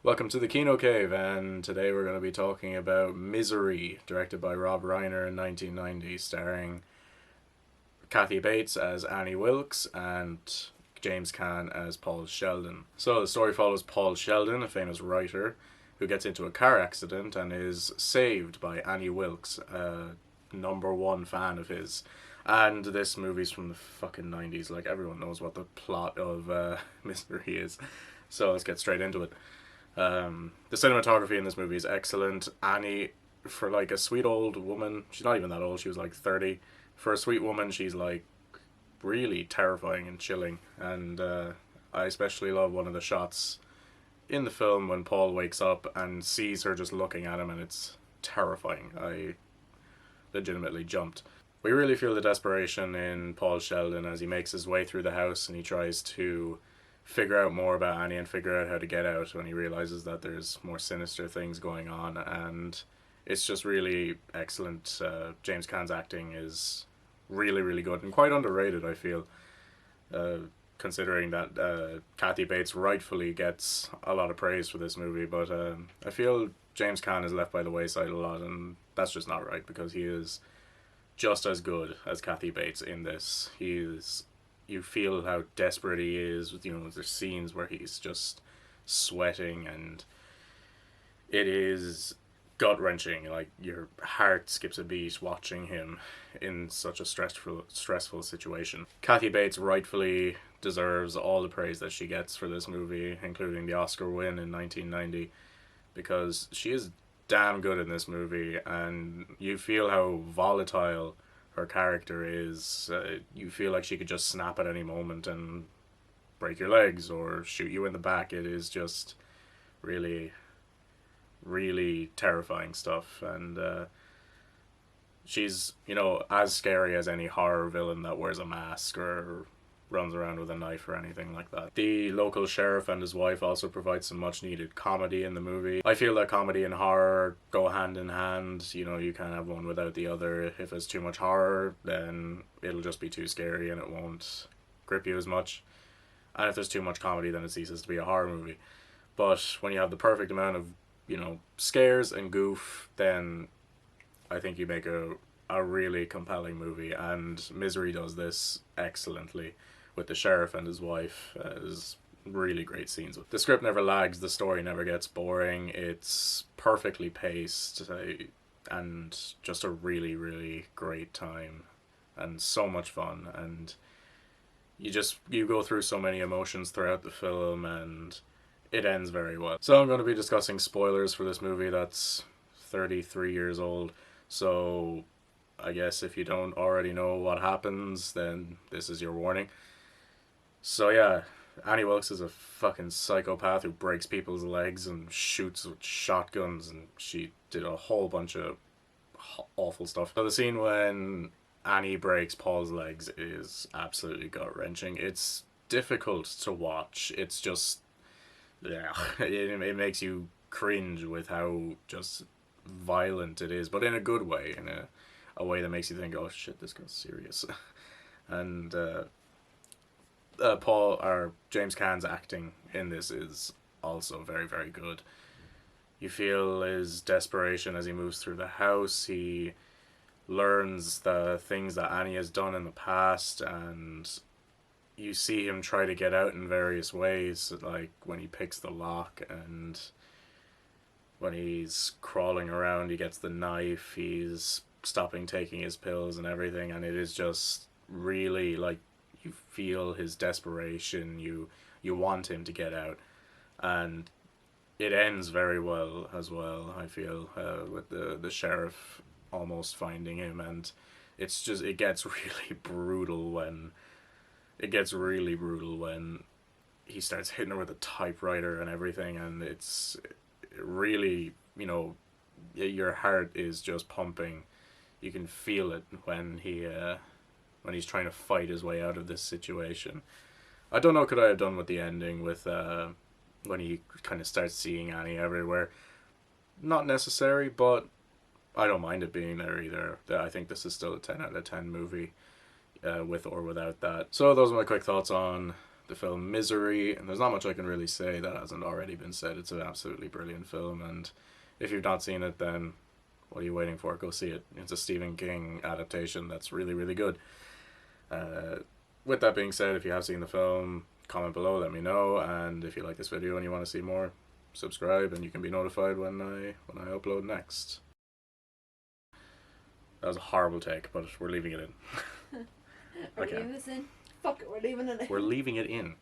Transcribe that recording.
Welcome to the Kino Cave, and today we're going to be talking about Misery, directed by Rob Reiner in 1990, starring Kathy Bates as Annie Wilkes and James Caan as Paul Sheldon. So the story follows Paul Sheldon, a famous writer, who gets into a car accident and is saved by Annie Wilkes, a number one fan of his. And this movie's from the fucking 90s, like everyone knows what the plot of Misery is. So let's get straight into it. The cinematography in this movie is excellent. Annie, for like a sweet old woman, she's not even that old, she was like 30. For a sweet woman, she's like really terrifying and chilling. And I especially love one of the shots in the film when Paul wakes up and sees her just looking at him, and it's terrifying. I legitimately jumped. We really feel the desperation in Paul Sheldon as he makes his way through the house and he tries to figure out more about Annie and figure out how to get out when he realizes that there's more sinister things going on, and it's just really excellent. James Caan's acting is really good and quite underrated, I feel, considering that Kathy Bates rightfully gets a lot of praise for this movie, but I feel James Caan is left by the wayside a lot, and that's just not right because he is just as good as Kathy Bates in this. You feel how desperate he is. You know, there's scenes where he's just sweating, and it is gut wrenching. Like your heart skips a beat watching him in such a stressful situation. Kathy Bates rightfully deserves all the praise that she gets for this movie, including the Oscar win in 1990, because she is damn good in this movie, and you feel how volatile her character is. You feel like she could just snap at any moment and break your legs or shoot you in the back. It is just really terrifying stuff, and she's, you know, as scary as any horror villain that wears a mask or runs around with a knife or anything like that. The local sheriff and his wife also provide some much needed comedy in the movie. I feel that comedy and horror go hand in hand. You know, you can't have one without the other. If it's too much horror, then it'll just be too scary and it won't grip you as much. And if there's too much comedy, then it ceases to be a horror movie. But when you have the perfect amount of, you know, scares and goof, then I think you make a really compelling movie, and Misery does this excellently with the sheriff and his wife. There's really great scenes. The script never lags, the story never gets boring, it's perfectly paced, and just a really great time and so much fun, and you go through so many emotions throughout the film, and it ends very well. So I'm going to be discussing spoilers for this movie that's 33 years old, so I guess if you don't already know what happens, then this is your warning. So yeah, Annie Wilkes is a fucking psychopath who breaks people's legs and shoots with shotguns, and she did a whole bunch of awful stuff. So the scene when Annie breaks Paul's legs is absolutely gut-wrenching. It's difficult to watch. It's just, yeah, it makes you cringe with how just violent it is, but in a good way, in a way that makes you think, oh shit, this guy's serious. And James Caan's acting in this is also very good. You feel his desperation as he moves through the house. He learns the things that Annie has done in the past, and you see him try to get out in various ways, like when he picks the lock, and when he's crawling around, he gets the knife, he's stopping taking his pills and everything, and it is just really, like, you feel his desperation, you want him to get out, and it ends very well as well, I feel, with the sheriff almost finding him, and it gets really brutal when he starts hitting her with a typewriter and everything, and it's really, you know, your heart is just pumping. You can feel it when he's trying to fight his way out of this situation. I don't know, could I have done with the ending with when he kind of starts seeing Annie everywhere? Not necessary, but I don't mind it being there either. I think this is still a 10 out of 10 movie, with or without that. So those are my quick thoughts on the film Misery, and there's not much I can really say that hasn't already been said. It's an absolutely brilliant film, and if you've not seen it, then what are you waiting for? Go see it. It's a Stephen King adaptation that's really, really good. With that being said, if you have seen the film, comment below, let me know, and if you like this video and you want to see more, subscribe, and you can be notified when I upload next. That was a horrible take, but we're leaving it in. Are we leaving this in? Fuck it, we're leaving it in. We're leaving it in.